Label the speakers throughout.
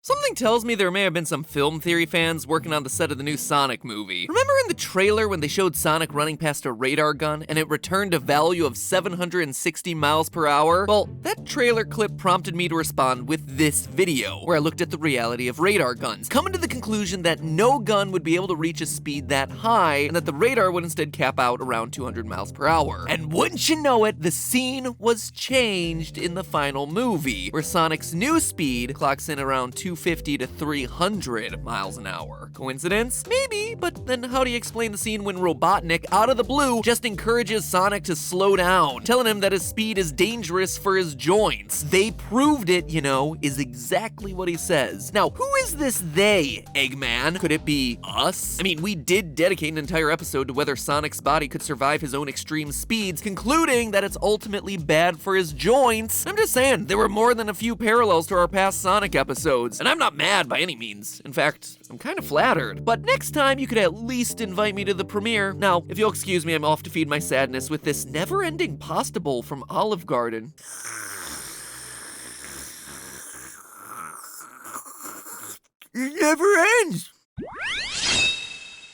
Speaker 1: Something tells me there may have been some film theory fans working on the set of the new Sonic movie. Remember in the trailer when they showed Sonic running past a radar gun and it returned a value of 760 miles per hour? Well, that trailer clip prompted me to respond with this video, where I looked at the reality of radar guns, coming to the conclusion that no gun would be able to reach a speed that high, and that the radar would instead cap out around 200 miles per hour. And wouldn't you know it, the scene was changed in the final movie, where Sonic's new speed clocks in around 250 to 300 miles an hour. Coincidence? Maybe, but then how do you explain the scene when Robotnik, out of the blue, just encourages Sonic to slow down, telling him that his speed is dangerous for his joints? They proved it, you know, is exactly what he says. Now, who is this they, Eggman? Could it be us? I mean, we did dedicate an entire episode to whether Sonic's body could survive his own extreme speeds, concluding that it's ultimately bad for his joints. I'm just saying, there were more than a few parallels to our past Sonic episodes, and I'm not mad by any means. In fact, I'm kind of flattered. But next time, you could at least invite me to the premiere. Now, if you'll excuse me, I'm off to feed my sadness with this never-ending pasta bowl from Olive Garden. It never ends!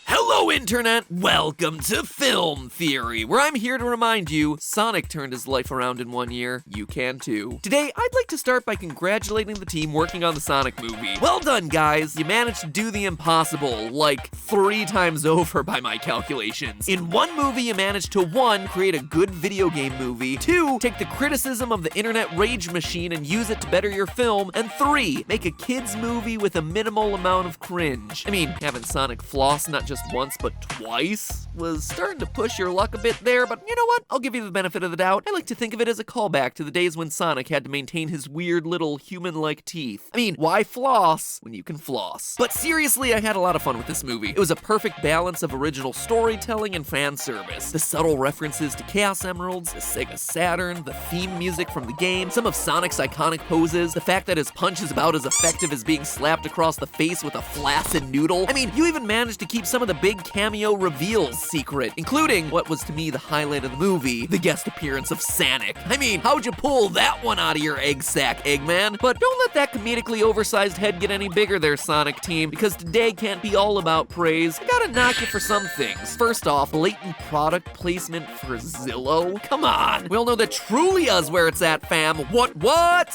Speaker 1: Hello, Internet! Welcome to Film Theory, where I'm here to remind you, Sonic turned his life around in 1 year. You can too. Today, I'd like to start by congratulating the team working on the Sonic movie. Well done, guys! You managed to do the impossible, like 3 times over by my calculations. In one movie, you managed to 1, create a good video game movie, 2, take the criticism of the internet rage machine and use it to better your film, and 3, make a kids movie with a minimal amount of cringe. I mean, having Sonic floss not just once but twice was starting to push your luck a bit there, but you know what? I'll give you the benefit of the doubt. I like to think of it as a callback to the days when Sonic had to maintain his weird little human-like teeth. I mean, why floss when you can floss? But seriously, I had a lot of fun with this movie. It was a perfect balance of original storytelling and fan service. The subtle references to Chaos Emeralds, the Sega Saturn, the theme music from the game, some of Sonic's iconic poses, the fact that his punch is about as effective as being slapped across the face with a flaccid noodle. I mean, you even managed to keep some of the big cameo reveals secret, including what was to me the highlight of the movie, the guest appearance of Sonic. I mean, how'd you pull that one out of your egg sack, Eggman? But don't let that comedically oversized head get any bigger there, Sonic team, because today can't be all about praise. I gotta knock you for some things. First off, blatant product placement for Zillow? Come on! We all know that Trulia's where it's at, fam. What?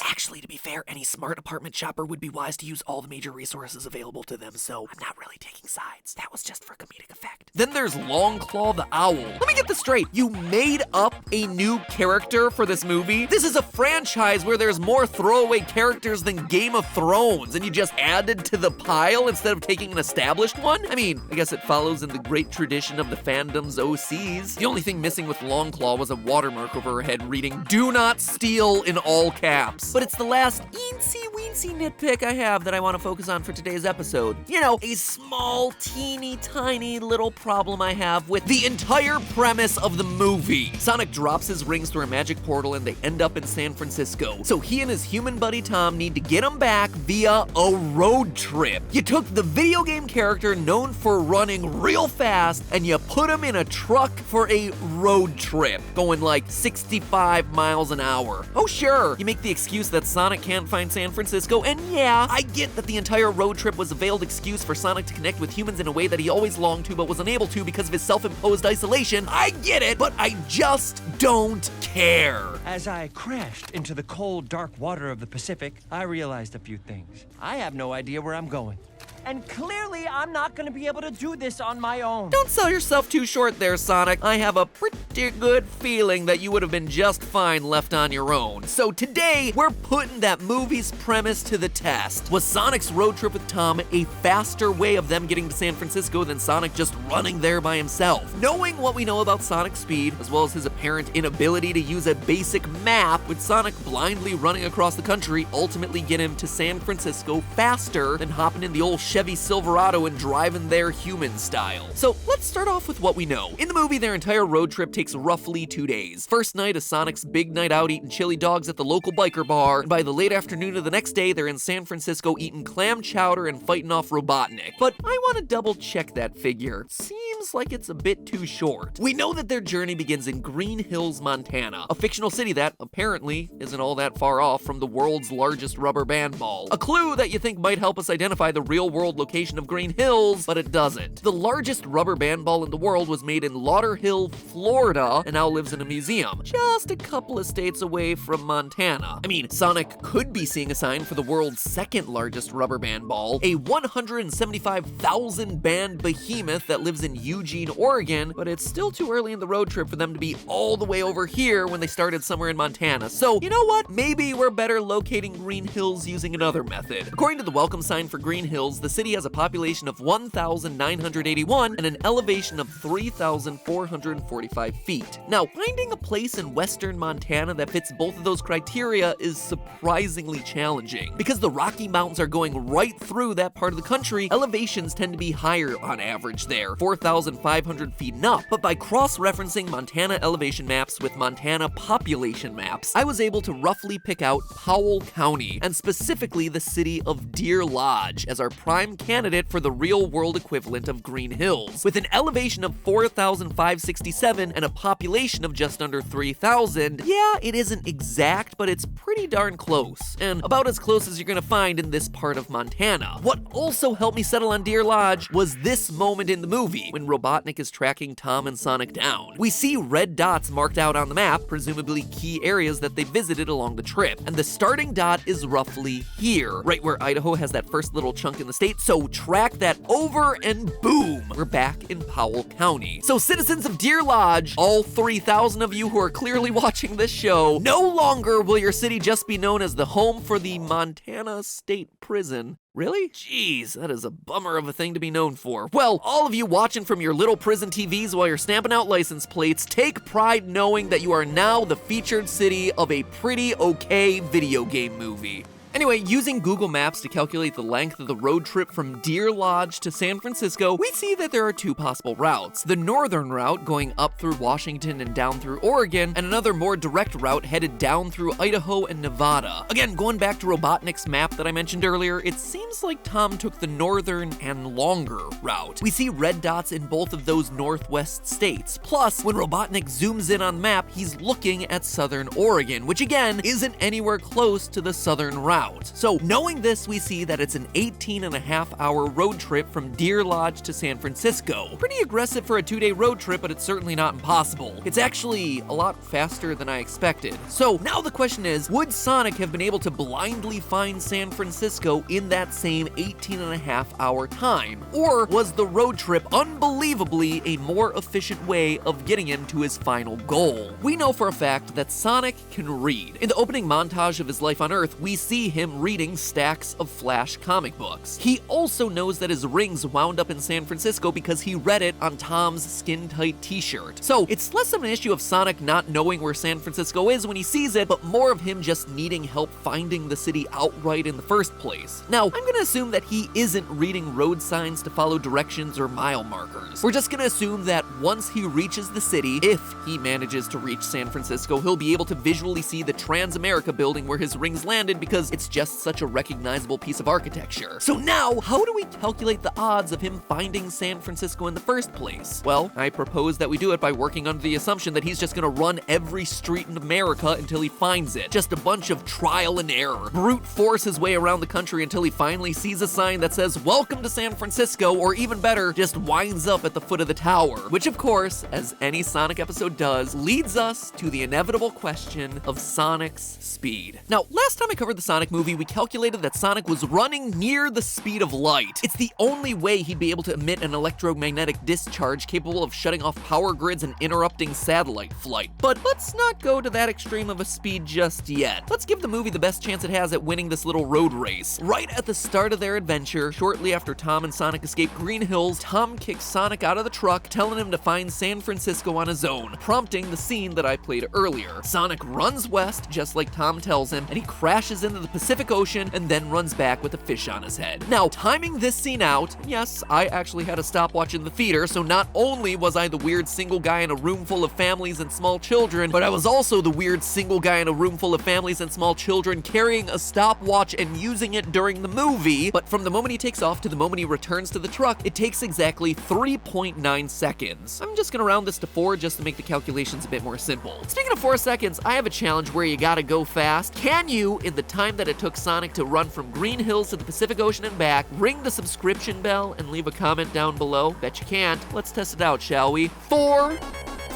Speaker 1: Actually, to be fair, any smart apartment shopper would be wise to use all the major resources available to them, so I'm not really taking sides. That was just for comedic effect. Then there's Longclaw the Owl. Let me get this straight. You made up a new character for this movie? This is a franchise where there's more throwaway characters than Game of Thrones, and you just added to the pile instead of taking an established one? I mean, I guess it follows in the great tradition of the fandom's OCs. The only thing missing with Longclaw was a watermark over her head reading, "Do not steal" in all caps. But it's the last eensy-weensy nitpick I have that I want to focus on for today's episode. You know, a small, teeny, tiny little problem I have with the entire premise of the movie. Sonic drops his rings through a magic portal and they end up in San Francisco. So he and his human buddy Tom need to get him back via a road trip. You took the video game character known for running real fast and you put him in a truck for a road trip, going like 65 miles an hour. Oh sure, you make the excuse that Sonic can't find San Francisco, and yeah, I get that the entire road trip was a veiled excuse for Sonic to connect with humans in a way that he always longed to but was unable to because of his self-imposed isolation. I get it, but I just don't care.
Speaker 2: As I crashed into the cold, dark water of the Pacific, I realized a few things. I have no idea where I'm going. And clearly, I'm not gonna be able to do this on my own.
Speaker 1: Don't sell yourself too short there, Sonic. I have a pretty good feeling that you would have been just fine left on your own. So today, we're putting that movie's premise to the test. Was Sonic's road trip with Tom a faster way of them getting to San Francisco than Sonic just running there by himself? Knowing what we know about Sonic's speed, as well as his apparent inability to use a basic map, would Sonic blindly running across the country ultimately get him to San Francisco faster than hopping in the old Chevy Silverado and driving there human style? So let's start off with what we know. In the movie, their entire road trip takes roughly 2 days. First night is Sonic's big night out eating chili dogs at the local biker bar, and by the late afternoon of the next day, they're in San Francisco eating clam chowder and fighting off Robotnik. But I want to double check that figure. Seems seems like it's a bit too short. We know that their journey begins in Green Hills, Montana, a fictional city that apparently isn't all that far off from the world's largest rubber band ball. A clue that you think might help us identify the real-world location of Green Hills, but it doesn't. The largest rubber band ball in the world was made in Lauderhill, Florida, and now lives in a museum, just a couple of states away from Montana. I mean, Sonic could be seeing a sign for the world's second largest rubber band ball, a 175,000 band behemoth that lives in Eugene, Oregon, but it's still too early in the road trip for them to be all the way over here when they started somewhere in Montana. So, you know what? Maybe we're better locating Green Hills using another method. According to the welcome sign for Green Hills, the city has a population of 1,981 and an elevation of 3,445 feet. Now, finding a place in western Montana that fits both of those criteria is surprisingly challenging. Because the Rocky Mountains are going right through that part of the country, elevations tend to be higher on average there, 4,500 feet and up. But by cross-referencing Montana elevation maps with Montana population maps, I was able to roughly pick out Powell County, and specifically the city of Deer Lodge, as our prime candidate for the real-world equivalent of Green Hills. With an elevation of 4,567 and a population of just under 3,000, yeah, it isn't exact, but it's pretty darn close, and about as close as you're gonna find in this part of Montana. What also helped me settle on Deer Lodge was this moment in the movie, when Robotnik is tracking Tom and Sonic down. We see red dots marked out on the map, presumably key areas that they visited along the trip, and the starting dot is roughly here, right where Idaho has that first little chunk in the state, so track that over and boom, we're back in Powell County. So citizens of Deer Lodge, all 3,000 of you who are clearly watching this show, no longer will your city just be known as the home for the Montana State Prison. Really? Jeez, that is a bummer of a thing to be known for. Well, all of you watching from your little prison TVs while you're stamping out license plates, take pride knowing that you are now the featured city of a pretty okay video game movie. Anyway, using Google Maps to calculate the length of the road trip from Deer Lodge to San Francisco, we see that there are two possible routes. The northern route going up through Washington and down through Oregon, and another more direct route headed down through Idaho and Nevada. Again, going back to Robotnik's map that I mentioned earlier, it seems like Tom took the northern and longer route. We see red dots in both of those northwest states. Plus, when Robotnik zooms in on the map, he's looking at southern Oregon, which again, isn't anywhere close to the southern route. So knowing this, we see that it's an 18.5-hour road trip from Deer Lodge to San Francisco. Pretty aggressive for a 2-day road trip, but it's certainly not impossible. It's actually a lot faster than I expected. So now the question is, would Sonic have been able to blindly find San Francisco in that same 18.5-hour time? Or was the road trip unbelievably a more efficient way of getting him to his final goal? We know for a fact that Sonic can read. In the opening montage of his life on Earth, we see him reading stacks of Flash comic books. He also knows that his rings wound up in San Francisco because he read it on Tom's skin-tight t-shirt. So it's less of an issue of Sonic not knowing where San Francisco is when he sees it, but more of him just needing help finding the city outright in the first place. Now, I'm gonna assume that he isn't reading road signs to follow directions or mile markers. We're just gonna assume that once he reaches the city, if he manages to reach San Francisco, he'll be able to visually see the Transamerica building where his rings landed because it's just such a recognizable piece of architecture. So now, how do we calculate the odds of him finding San Francisco in the first place? Well, I propose that we do it by working under the assumption that he's just gonna run every street in America until he finds it. Just a bunch of trial and error. Brute force his way around the country until he finally sees a sign that says, "Welcome to San Francisco," or even better, just winds up at the foot of the tower. Which of course, as any Sonic episode does, leads us to the inevitable question of Sonic's speed. Now, last time I covered the Sonic movie, we calculated that Sonic was running near the speed of light. It's the only way he'd be able to emit an electromagnetic discharge capable of shutting off power grids and interrupting satellite flight. But let's not go to that extreme of a speed just yet. Let's give the movie the best chance it has at winning this little road race. Right at the start of their adventure, shortly after Tom and Sonic escape Green Hills, Tom kicks Sonic out of the truck, telling him to find San Francisco on his own, prompting the scene that I played earlier. Sonic runs west, just like Tom tells him, and he crashes into the Pacific Ocean and then runs back with a fish on his head. Now, timing this scene out, yes, I actually had a stopwatch in the theater, so not only was I the weird single guy in a room full of families and small children, but I was also the weird single guy in a room full of families and small children carrying a stopwatch and using it during the movie. But from the moment he takes off to the moment he returns to the truck, it takes exactly 3.9 seconds. I'm just gonna round this to 4 just to make the calculations a bit more simple. Speaking of 4 seconds, I have a challenge where you gotta go fast. Can you, in the time that it took Sonic to run from Green Hills to the Pacific Ocean and back, ring the subscription bell and leave a comment down below? Bet you can't. Let's test it out, shall we? 4,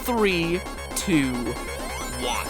Speaker 1: 3, 2, 1.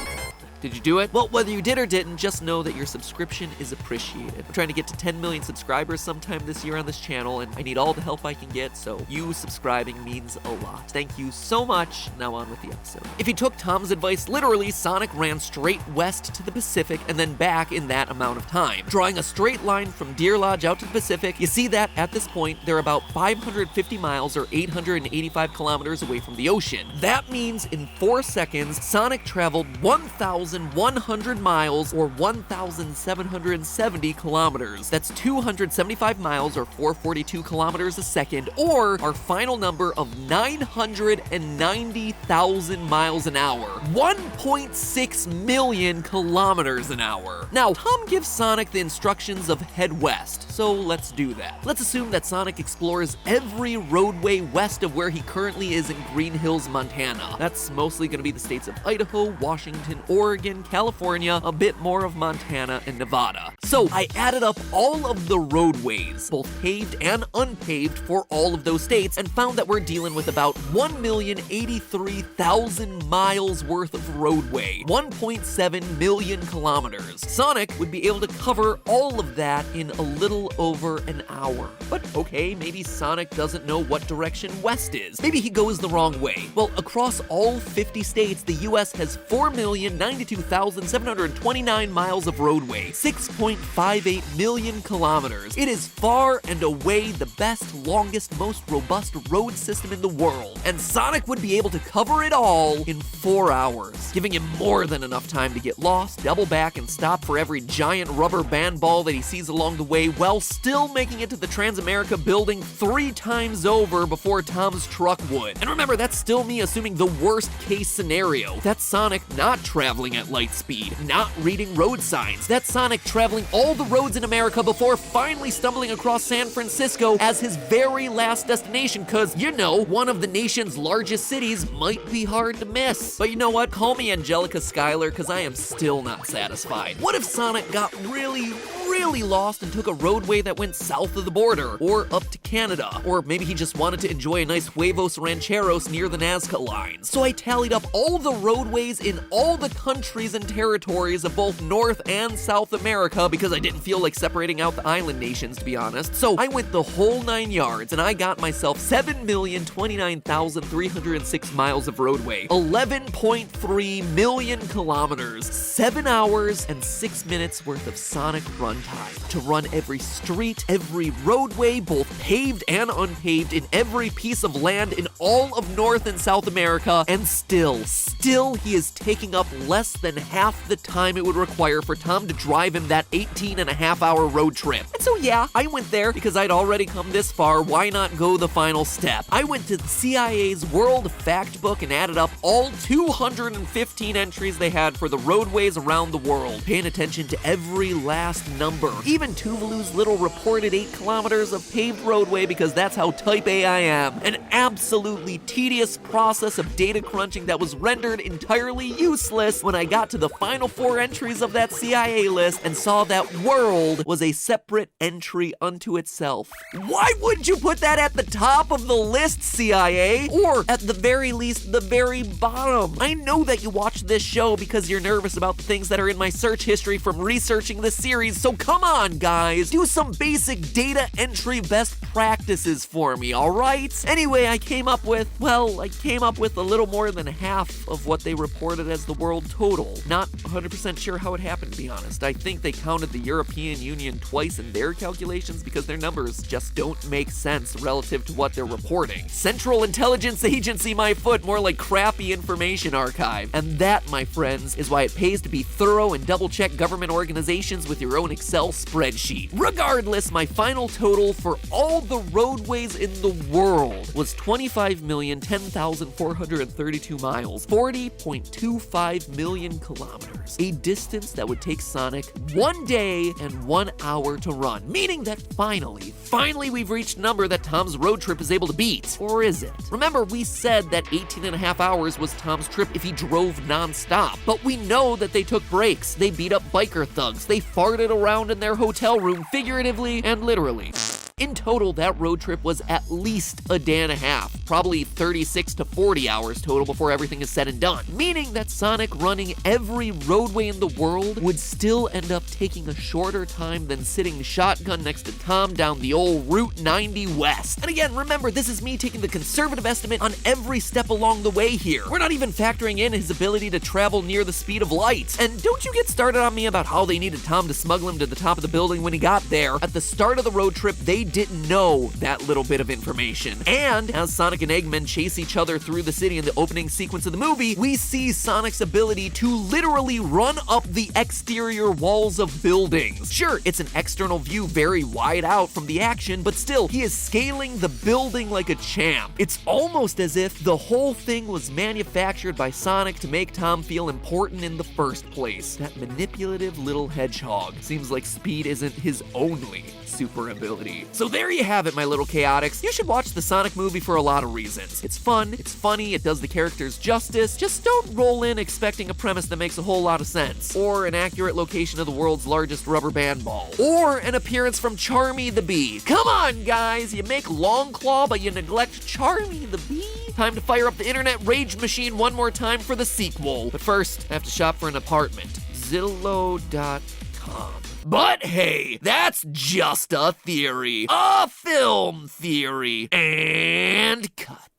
Speaker 1: Did you do it? Well, whether you did or didn't, just know that your subscription is appreciated. I'm trying to get to 10 million subscribers sometime this year on this channel, and I need all the help I can get, so you subscribing means a lot. Thank you so much. Now on with the episode. If you took Tom's advice literally, Sonic ran straight west to the Pacific and then back in that amount of time. Drawing a straight line from Deer Lodge out to the Pacific, you see that at this point, they're about 550 miles or 885 kilometers away from the ocean. That means in 4 seconds, Sonic traveled 1,100 miles or 1,770 kilometers. That's 275 miles or 442 kilometers a second, or our final number of 990,000 miles an hour. 1.6 million kilometers an hour. Now, Tom gives Sonic the instructions of head west, so let's do that. Let's assume that Sonic explores every roadway west of where he currently is in Green Hills, Montana. That's mostly going to be the states of Idaho, Washington, Oregon, California, a bit more of Montana and Nevada. So I added up all of the roadways, both paved and unpaved, for all of those states and found that we're dealing with about 1,083,000 miles worth of roadway, 1.7 million kilometers. Sonic would be able to cover all of that in a little over an hour. But okay, maybe Sonic doesn't know what direction west is. Maybe he goes the wrong way. Well, across all 50 states, the US has 4,092,729 miles of roadway, 6.58 million kilometers. It is far and away the best, longest, most robust road system in the world, and Sonic would be able to cover it all in 4 hours, giving him more than enough time to get lost, double back, and stop for every giant rubber band ball that he sees along the way, while still making it to the Transamerica building 3 times over before Tom's truck would. And remember, that's still me assuming the worst case scenario. That's Sonic not traveling at light speed, not reading road signs. That's Sonic traveling all the roads in America before finally stumbling across San Francisco as his very last destination, because, you know, one of the nation's largest cities might be hard to miss. But you know what? Call me Angelica Schuyler, because I am still not satisfied. What if Sonic got really lost and took a roadway that went south of the border, or up to Canada, or maybe he just wanted to enjoy a nice huevos rancheros near the Nazca lines? So I tallied up all the roadways in all the countries and territories of both North and South America, because I didn't feel like separating out the island nations, to be honest. So I went the whole 9 yards, and I got myself 7,029,306 miles of roadway, 11.3 million kilometers, 7 hours and 6 minutes worth of Sonic runtime to run every street, every roadway, both paved and unpaved, in every piece of land in all of North and South America, and still he is taking up less than half the time it would require for Tom to drive him that 18.5-hour road trip. And so yeah, I went there because I'd already come this far. Why not go the final step? I went to the CIA's World Factbook and added up all 215 entries they had for the roadways around the world, paying attention to every last number, even Tuvalu's little reported 8 kilometers of paved roadway, because that's how type A I am. An absolutely tedious process of data crunching that was rendered entirely useless when I got to the final 4 entries of that CIA list and saw that world was a separate entry unto itself. Why wouldn't you put that at the top of the list, CIA? Or at the very least, the very bottom? I know that you watch this show because you're nervous about the things that are in my search history from researching this series, so come on, guys, do some basic data entry best practices for me, alright? Anyway, I came up with a little more than half of what they reported as the world total. Not 100% sure how it happened, to be honest. I think they counted the European Union twice in their calculations because their numbers just don't make sense relative to what they're reporting. Central Intelligence Agency, my foot, more like crappy information archive. And that, my friends, is why it pays to be thorough and double-check government organizations with your own Excel spreadsheet. Regardless, my final total for all the roadways in the world was 25,010,432 miles, 40.25 million kilometers. A distance that would take Sonic 1 day and 1 hour to run, meaning that finally we've reached a number that Tom's road trip is able to beat. Or is it? Remember, we said that 18 and a half hours was Tom's trip if he drove non-stop, but we know that they took breaks, they beat up biker thugs, they farted around in their hotel room, figuratively and literally. In total, that road trip was at least a day and a half, probably 36 to 40 hours total before everything is said and done, meaning that Sonic running every roadway in the world would still end up taking a shorter time than sitting shotgun next to Tom down the old Route 90 West. And again, remember, this is me taking the conservative estimate on every step along the way here. We're not even factoring in his ability to travel near the speed of light. And don't you get started on me about how they needed Tom to smuggle him to the top of the building when he got there. At the start of the road trip, they didn't know that little bit of information. And as Sonic and Eggman chase each other through the city in the opening sequence of the movie, we see Sonic's ability to literally run up the exterior walls of buildings. Sure, it's an external view very wide out from the action, but still, he is scaling the building like a champ. It's almost as if the whole thing was manufactured by Sonic to make Tom feel important in the first place. That manipulative little hedgehog. Seems like speed isn't his only super ability. So there you have it, my little chaotics. You should watch the Sonic movie for a lot of reasons. It's fun, it's funny, it does the characters justice. Just don't roll in expecting a premise that makes a whole lot of sense, or an accurate location of the world's largest rubber band ball, or an appearance from Charmy the Bee. Come on, guys, you make Long Claw, but you neglect Charmy the Bee? Time to fire up the internet rage machine one more time for the sequel. But first, I have to shop for an apartment. Zillow.com. But hey, that's just a theory. A film theory. And cut.